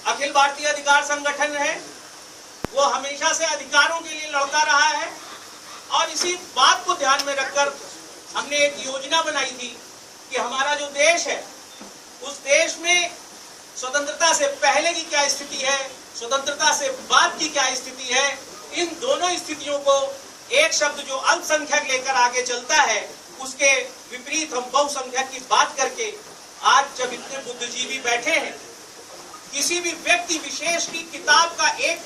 अखिल भारतीय अधिकार संगठन है, वो हमेशा से अधिकारों के लिए लड़ता रहा है और इसी बात को ध्यान में रखकर हमने एक योजना बनाई थी कि हमारा जो देश है उस देश में स्वतंत्रता से पहले की क्या स्थिति है, स्वतंत्रता से बाद की क्या स्थिति है, इन दोनों स्थितियों को एक शब्द जो अल्पसंख्यक लेकर आगे चलता है उसके विपरीत हम बहुसंख्यक की बात करके आज जब इतने बुद्धिजीवी बैठे हैं, किसी भी व्यक्ति विशेष की किताब का एक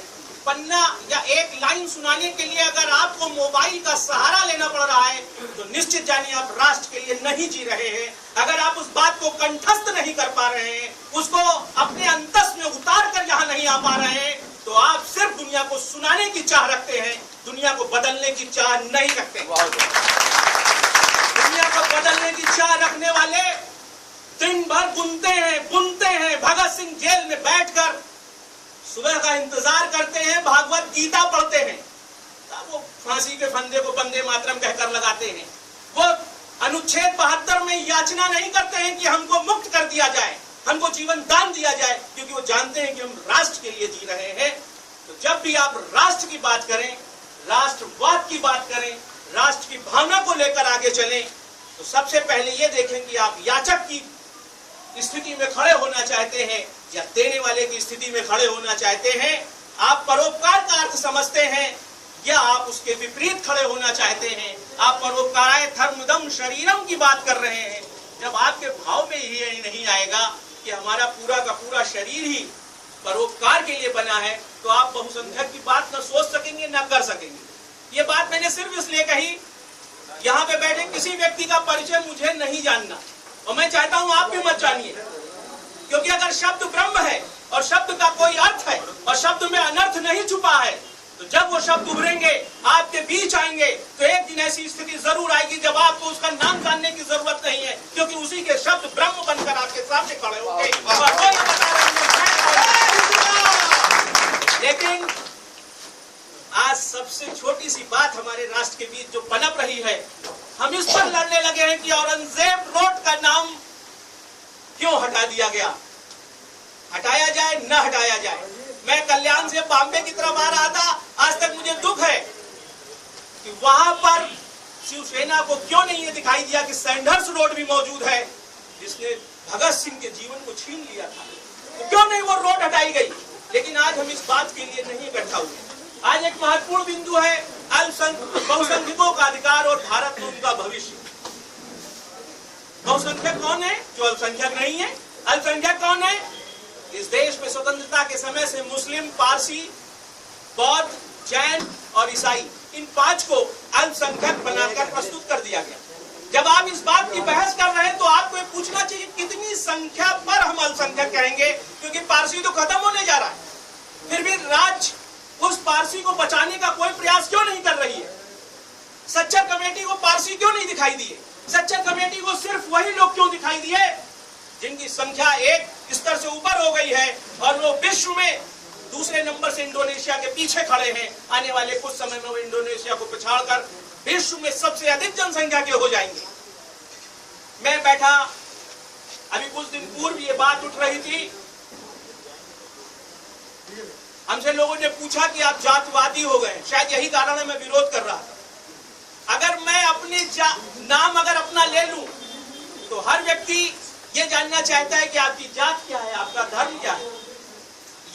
पन्ना या एक लाइन सुनाने के लिए अगर आपको मोबाइल का सहारा लेना पड़ रहा है तो निश्चित जानिए आप राष्ट्र के लिए नहीं जी रहे हैं। अगर आप उस बात को कंठस्थ नहीं कर पा रहे हैं, उसको अपने अंतस में उतार कर यहाँ नहीं आ पा रहे हैं, तो आप सिर्फ दुनिया को सुनाने की चाह रखते हैं, दुनिया को बदलने की चाह नहीं रखते। दुनिया को बदलने की चाह रखने वाले दिन भर बुनते हैं, भगत सिंह जेल में बैठकर सुबह का इंतजार करते हैं, भागवत गीता पढ़ते हैं, तब वो फांसी के फंदे को वंदे मातरम कहकर लगाते हैं। वो अनुच्छेद 72 में याचना नहीं करते हैं कि हमको मुक्त कर दिया जाए, हमको जीवन दान दिया जाए, क्योंकि वो जानते हैं कि हम राष्ट्र के लिए जी रहे हैं। तो जब भी आप राष्ट्र की बात करें, राष्ट्रवाद की बात करें, राष्ट्र की भावना को लेकर आगे चलें, तो सबसे पहले ये देखें कि आप याचक की स्थिति में खड़े होना चाहते हैं या देने वाले की स्थिति में खड़े होना चाहते हैं। आप परोपकार का अर्थ समझते हैं या आप उसके विपरीत खड़े होना चाहते हैं। आप परोपकाराय धर्मदम शरीरम की बात कर रहे हैं। जब आपके भाव में ये नहीं आएगा कि हमारा पूरा का पूरा शरीर ही परोपकार के लिए बना है, तो आप बहुसंख्यक की बात न सोच सकेंगे न कर सकेंगे। ये बात मैंने सिर्फ इसलिए कही, यहाँ पे बैठे किसी व्यक्ति का परिचय मुझे नहीं जानना और मैं चाहता हूं आप भी मत जानिए, क्योंकि अगर शब्द ब्रह्म है और शब्द का कोई अर्थ है और शब्द में अनर्थ नहीं छुपा है, तो जब वो शब्द उभरेंगे, आपके बीच आएंगे, तो एक दिन ऐसी स्थिति जरूर आएगी जब आपको उसका नाम जानने की जरूरत नहीं है, क्योंकि उसी के शब्द ब्रह्म बनकर आपके सामने खड़े होंगे। लेकिन आज सबसे छोटी सी बात हमारे राष्ट्र के बीच जो पनप रही है, हम इस पर लड़ने लगे हैं कि औरंगजेब रोड का नाम क्यों हटा दिया गया, हटाया जाए न हटाया जाए। मैं कल्याण से बॉम्बे की तरफ आ रहा था, आज तक मुझे दुख है कि वहां पर शिवसेना को क्यों नहीं ये दिखाई दिया कि सैंडर्स रोड भी मौजूद है, जिसने भगत सिंह के जीवन को छीन लिया था, तो क्यों नहीं वो रोड हटाई गई। लेकिन आज हम इस बात के लिए नहीं इकट्ठा हुए। आज एक महत्वपूर्ण बिंदु है बहुसंख्यकों का अधिकार और भारत में उनका भविष्य। बहुसंख्यक कौन है? जो अल्पसंख्यक नहीं है। अल्पसंख्यक कौन है? इस देश में स्वतंत्रता के समय से मुस्लिम, पारसी, बौद्ध, जैन और ईसाई, इन 5 को अल्पसंख्यक बनाकर प्रस्तुत कर दिया गया। जब आप इस बात की बहस कर रहे हैं तो आपको ये पूछना चाहिए कितनी संख्या पर हम अल्पसंख्यक कहेंगे, क्योंकि पारसी तो खत्म होने जा रहा है। फिर भी राज्य उस पारसी को बचाने का कोई प्रयास क्यों नहीं कर रही है? सच्चर कमेटी को पारसी क्यों नहीं दिखाई दिए? सच्चर कमेटी को सिर्फ वही लोग क्यों दिखाई दिए जिनकी संख्या एक स्तर से ऊपर हो गई है और वो विश्व में दूसरे नंबर से इंडोनेशिया के पीछे खड़े हैं। आने वाले कुछ समय में वो इंडोनेशिया को पछाड़कर विश्व में सबसे अधिक जनसंख्या के हो जाएंगे। मैं बैठा, अभी कुछ दिन पूर्व ये बात उठ रही थी, हमसे लोगों ने पूछा कि आप जातिवादी हो गए, शायद यही कारण है मैं विरोध कर रहा था। अगर मैं अपने नाम अगर अपना ले लूं तो हर व्यक्ति ये जानना चाहता है कि आपकी जात क्या है, आपका धर्म क्या है।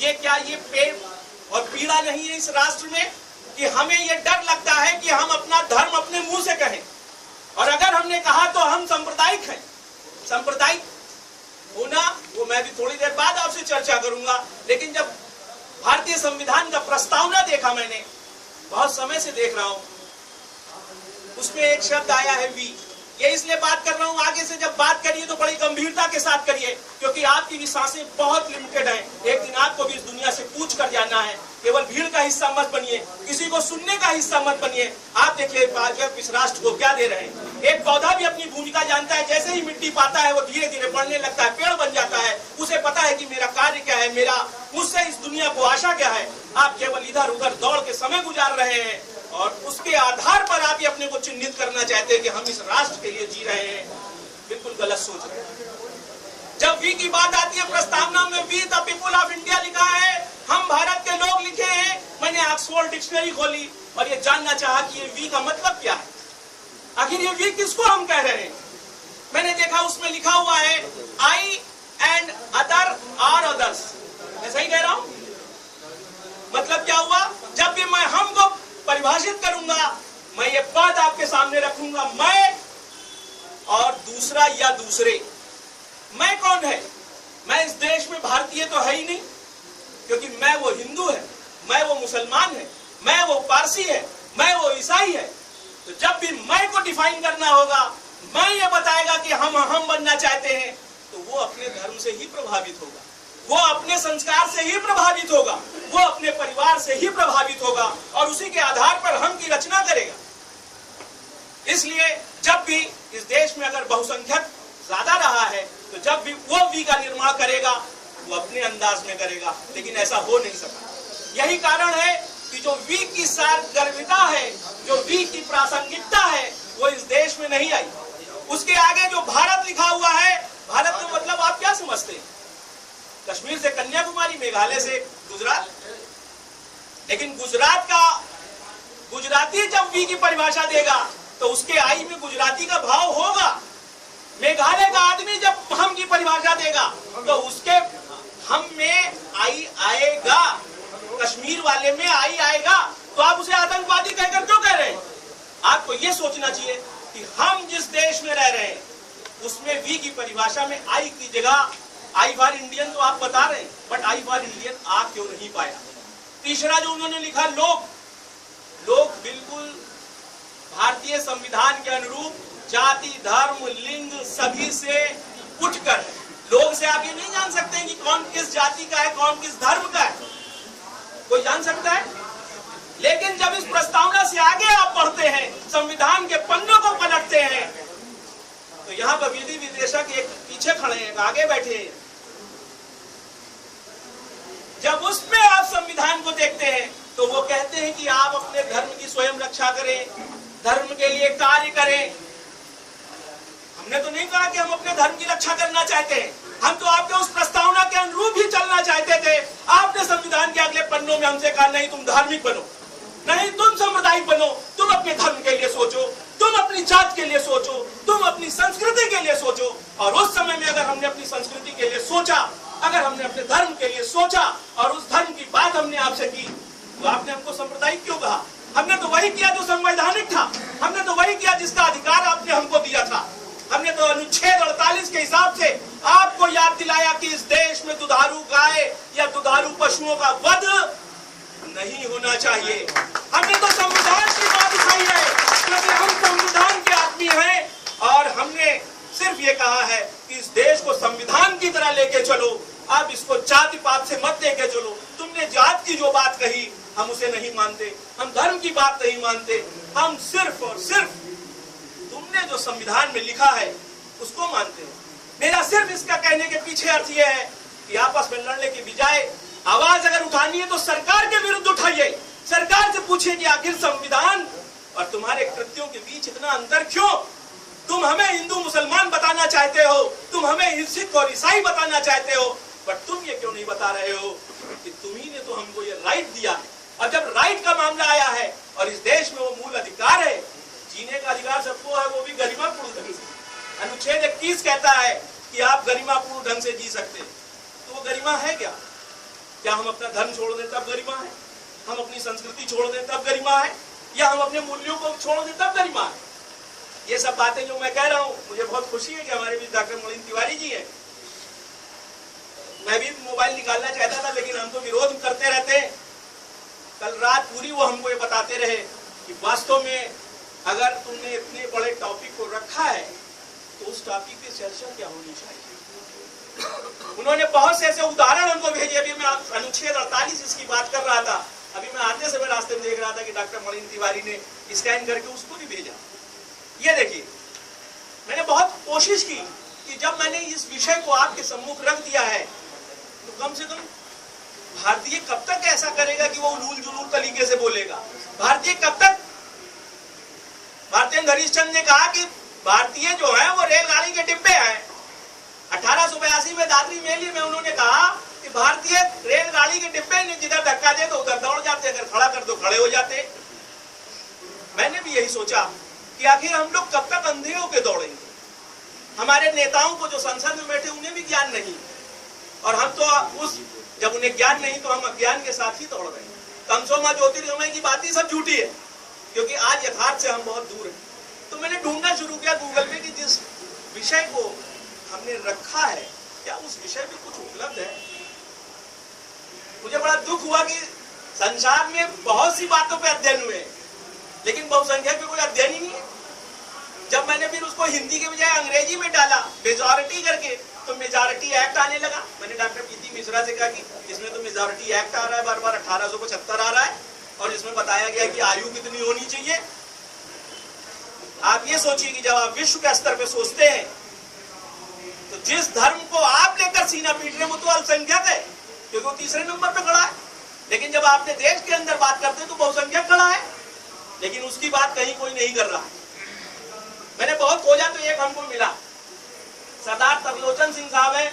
ये क्या ये पेट और पीड़ा नहीं है इस राष्ट्र में कि हमें ये डर लगता है कि हम अपना धर्म अपने मुंह से कहें, और अगर हमने कहा तो हम सांप्रदायिक हैं। सांप्रदायिक होना वो मैं भी थोड़ी देर बाद आपसे चर्चा करूंगा। लेकिन जब भारतीय संविधान का प्रस्तावना देखा, मैंने बहुत समय से देख रहा हूं, उसमें एक शब्द आया है वी। ये इसलिए बात कर रहा हूं, आगे से जब बात करिए तो बड़ी गंभीरता के साथ करिए, क्योंकि आपकी भी सांसें बहुत लिमिटेड हैं। एक दिन आपको भी इस दुनिया से पूछ कर जाना है। केवल भीड़ का हिस्सा मत बनिए, किसी को सुनने का हिस्सा मत बनिए। आप देखिए इस राष्ट्र को क्या दे रहे हैं। एक पौधा भी अपनी भूमिका जानता है, जैसे ही मिट्टी पाता है वो धीरे धीरे बढ़ने लगता है, पेड़ बन जाता है। उसे पता है कि मेरा कार्य क्या है, मेरा मुझसे इस दुनिया को आशा क्या है। आप केवल इधर उधर दौड़ के समय गुजार रहे हैं और उसके आधार पर आप ये अपने को चिन्हित करना चाहते हैं कि हम इस राष्ट्र के लिए जी रहे हैं। बिल्कुल गलत सोच रहे हैं। जब वी की बात आती है प्रस्तावना में, we the people of India लिखा डिक्शनरी खोली और ये जानना चाहा कि ये वी का मतलब क्या है, आखिर ये वी किसको हम कह रहे हैं। मैंने देखा उसमें लिखा हुआ है आई एंड अदर आर अदर्स। मैं सही कह रहा हूं? मतलब क्या हुआ, जब भी मैं हम को परिभाषित करूंगा, मैं ये बात आपके सामने रखूंगा, मैं और दूसरा या दूसरे। मैं कौन है? मैं इस देश में भारतीय तो है ही नहीं, क्योंकि मैं वो हिंदू है, मैं वो मुसलमान है, मैं वो पारसी है, मैं वो ईसाई है। तो जब भी मैं को डिफाइन करना होगा, मैं ये बताएगा कि हम बनना चाहते हैं, तो वो अपने धर्म से ही प्रभावित होगा, वो अपने संस्कार से ही प्रभावित होगा, वो अपने परिवार से ही प्रभावित होगा और उसी के आधार पर हम की रचना करेगा। इसलिए जब भी इस देश में अगर बहुसंख्यक ज्यादा रहा है, तो जब भी वो वी का निर्माण करेगा, वो अपने अंदाज में करेगा, लेकिन ऐसा हो नहीं सका। यही कारण है कि जो वी की सार्वगर्भिता है, जो वी की प्रासंगिकता है, वो इस देश में नहीं आई। उसके आगे जो भारत लिखा हुआ है, भारत का मतलब आप क्या समझते हैं? कश्मीर से कन्याकुमारी, मेघालय से गुजरात। लेकिन गुजरात का गुजराती जब वी की परिभाषा देगा, तो उसके आई में गुजराती का भाव होगा। मेघालय का आदमी जब हम की परिभाषा देगा, तो उसके हम में आई आएगा, कश्मीर वाले में आई आएगा। तो आप उसे आतंकवादी कहकर क्यों कह रहे हैं? आपको यह सोचना चाहिए कि हम जिस देश में रह रहे हैं, उसमें वी की परिभाषा में आई की जगह आई फॉर इंडियन तो आप बता रहे हैं, बट आई फॉर इंडियन आ क्यों नहीं पाया? तीसरा जो उन्होंने लिखा, लोग बिल्कुल भारतीय संविधान के अनुरूप जाति, धर्म, लिंग सभी से उठकर, लोग से आप ये नहीं जान सकते हैं कि कौन किस जाति का है, कौन किस धर्म का है। कोई जान सकता है? लेकिन जब इस प्रस्तावना से आगे आप बढ़ते हैं, संविधान के पन्नों को पलटते हैं, तो यहाँ पर विधि विदेशक एक पीछे खड़े हैं, एक आगे बैठे हैं। जब उसमें आप संविधान को देखते हैं, तो वो कहते हैं कि आप अपने धर्म की स्वयं रक्षा करें, धर्म के लिए कार्य करें। हमने तो नहीं कहा कि हम अपने धर्म की रक्षा करना चाहते हैं, हम तो आपके उस प्रस्तावना के अनुरूप ही चलना चाहते थे। आपने संविधान के अगले पन्नों में हमसे कहा, नहीं तुम धार्मिक बनो, नहीं तुम सांप्रदायिक बनो, तुम अपने धर्म के लिए सोचो, तुम अपनी जात के लिए सोचो, तुम अपनी संस्कृति के लिए सोचो। और उस समय में अगर हमने अपनी संस्कृति के लिए सोचा, अगर हमने अपने धर्म के लिए सोचा और उस धर्म की बात हमने आपसे की, तो आपने हमको सांप्रदायिक क्यों कहा? हमने तो वही किया जो संवैधानिक था, हमने तो वही किया जिसका अधिकार आपने हमको दिया था। हमने तो अनुच्छेद 48 के हिसाब से आपको याद दिलाया कि इस देश में दुधारू गाय या दुधारू पशुओं का वध नहीं होना चाहिए। हमने तो संविधान की बात उठाई है, क्योंकि हम संविधान के आदमी हैं और हमने सिर्फ ये कहा है कि इस देश को संविधान की तरह लेके चलो, अब इसको जाति पात से मत लेके चलो। तुमने जात की जो बात कही, हम उसे नहीं मानते, हम धर्म की बात नहीं मानते, हम सिर्फ और सिर्फ तुमने जो संविधान में लिखा है उसको मानते हैं। मेरा सिर्फ इसका कहने के पीछे अर्थ यह है कि आपस में लड़ने की बजाय आवाज अगर उठानी है तो सरकार के विरुद्ध उठाइए, सरकार से पूछिए कि आखिर संविधान और तुम्हारे कृत्यों के बीच इतना अंतर क्यों? तुम हमें हिंदू मुसलमान बताना चाहते हो, तुम हमें सिख और ईसाई बताना चाहते हो, बट तुम ये क्यों नहीं बता रहे हो कि तुम्ही ने तो हमको ये राइट दिया है। और जब राइट का मामला आया है और इस देश में वो मूल अधिकार है, जीने का अधिकार सबको है, वो भी गरिमापूर्ण ढंग से। अनुच्छेद 21 कहता है कि आप गरिमापूर्ण ढंग से जी सकते हैं, तो वो गरिमा है क्या? क्या हम अपना धर्म छोड़ दें तब गरिमा है? हम अपनी संस्कृति छोड़ दें तब गरिमा है? या हम अपने मूल्यों को छोड़ दें तब गरिमा है? ये सब बातें जो मैं कह रहा हूँ, मुझे बहुत खुशी है कि हमारे बीच डॉक्टर मलिन तिवारी जी हैं। मैं भी मोबाइल निकालना चाहता था, लेकिन हम तो विरोध करते रहते हैं। कल रात पूरी वो हमको ये बताते रहे कि वास्तव में अगर तुमने इतने बड़े टॉपिक को रखा है, तो उस टॉपिक की चर्चा क्या होनी चाहिए। उन्होंने बहुत से ऐसे उदाहरण हमको भेजे। अभी मैं अनुच्छेद 48 इसकी बात कर रहा था, अभी मैं आते समय रास्ते में देख रहा था कि डॉक्टर मलिन तिवारी ने स्कैन करके उसको भी भेजा। ये देखिए, मैंने बहुत कोशिश की कि जब मैंने इस विषय को आपके सम्मुख रख दिया है, तो कम से कम भारतीय कब तक ऐसा करेगा कि वो उलूल जुलूल तरीके से बोलेगा? भारतीय कब तक? भारतीय हरिश्चंद्र ने कहा कि भारतीय जो है वो रेलगाड़ी के डिब्बे हैं। 1882 में दादरी मेली में उन्होंने कहा कि भारतीय रेलगाड़ी के डिब्बे ने जिधर धक्का लटका दे तो उधर दौड़ जाते, अगर खड़ा कर दो खड़े हो जाते। मैंने भी यही सोचा कि आखिर हम लोग कब तक अंधे होके दौड़ेंगे। हमारे नेताओं को जो संसद में बैठे उन्हें भी ज्ञान नहीं, और हम तो जब उन्हें ज्ञान नहीं तो हम अज्ञान के साथ ही दौड़ रहे हैं। तमसो ज्योतिर्गमय की बात ही सब झूठी है, क्योंकि आज यथार्थ से हम बहुत दूर हैं। तो मैंने ढूंढना शुरू किया गूगल पे कि जिस विषय को हमने रखा है क्या उस विषय में कुछ उपलब्ध है। मुझे बड़ा दुख हुआ कि संसार में बहुत सी बातों पे अध्ययन हुए, लेकिन बहुसंख्यक पे कोई अध्ययन ही नहीं है। जब मैंने फिर उसको हिंदी के बजाय अंग्रेजी में डाला मेजॉरिटी करके, तो मेजॉरिटी एक्ट आने लगा। मैंने डॉक्टर प्रीति मिश्रा से कहा कि इसमें तो मेजॉरिटी एक्ट आ रहा है, बार बार 1875 आ रहा है, और इसमें बताया गया कि आयु कितनी होनी चाहिए। आप ये सोचिए कि जब आप विश्व के स्तर पे सोचते हैं तो जिस धर्म को आप लेकर सीना पीट रहे हैं वो तो अल्पसंख्यक है, क्योंकि वो तीसरे नंबर पे खड़ा है। लेकिन जब आपने देश के अंदर बात करते हैं तो बहुसंख्यक खड़ा है, लेकिन उसकी बात कहीं कोई नहीं कर रहा है। मैंने बहुत खोजा तो एक हमको मिला, सरदार तरलोचन सिंह साहब है,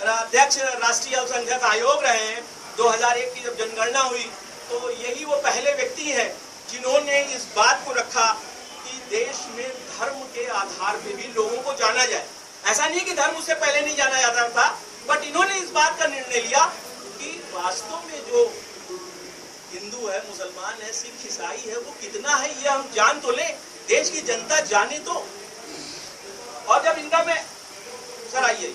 अध्यक्ष राष्ट्रीय अल्पसंख्यक आयोग रहे हैं। 2001 की जब जनगणना हुई तो यही वो पहले व्यक्ति है जिन्होंने इस बात को रखा कि देश में धर्म के आधार पे भी लोगों को जाना जाए। ऐसा नहीं कि धर्म उससे पहले नहीं जाना जाता था, बट इन्होंने इस बात का निर्णय लिया कि वास्तव में जो हिंदू है, मुसलमान है, सिख ईसाई है, वो कितना है ये हम जान तो ले, देश की जनता जाने तो। और जब इनका मैं सर आइए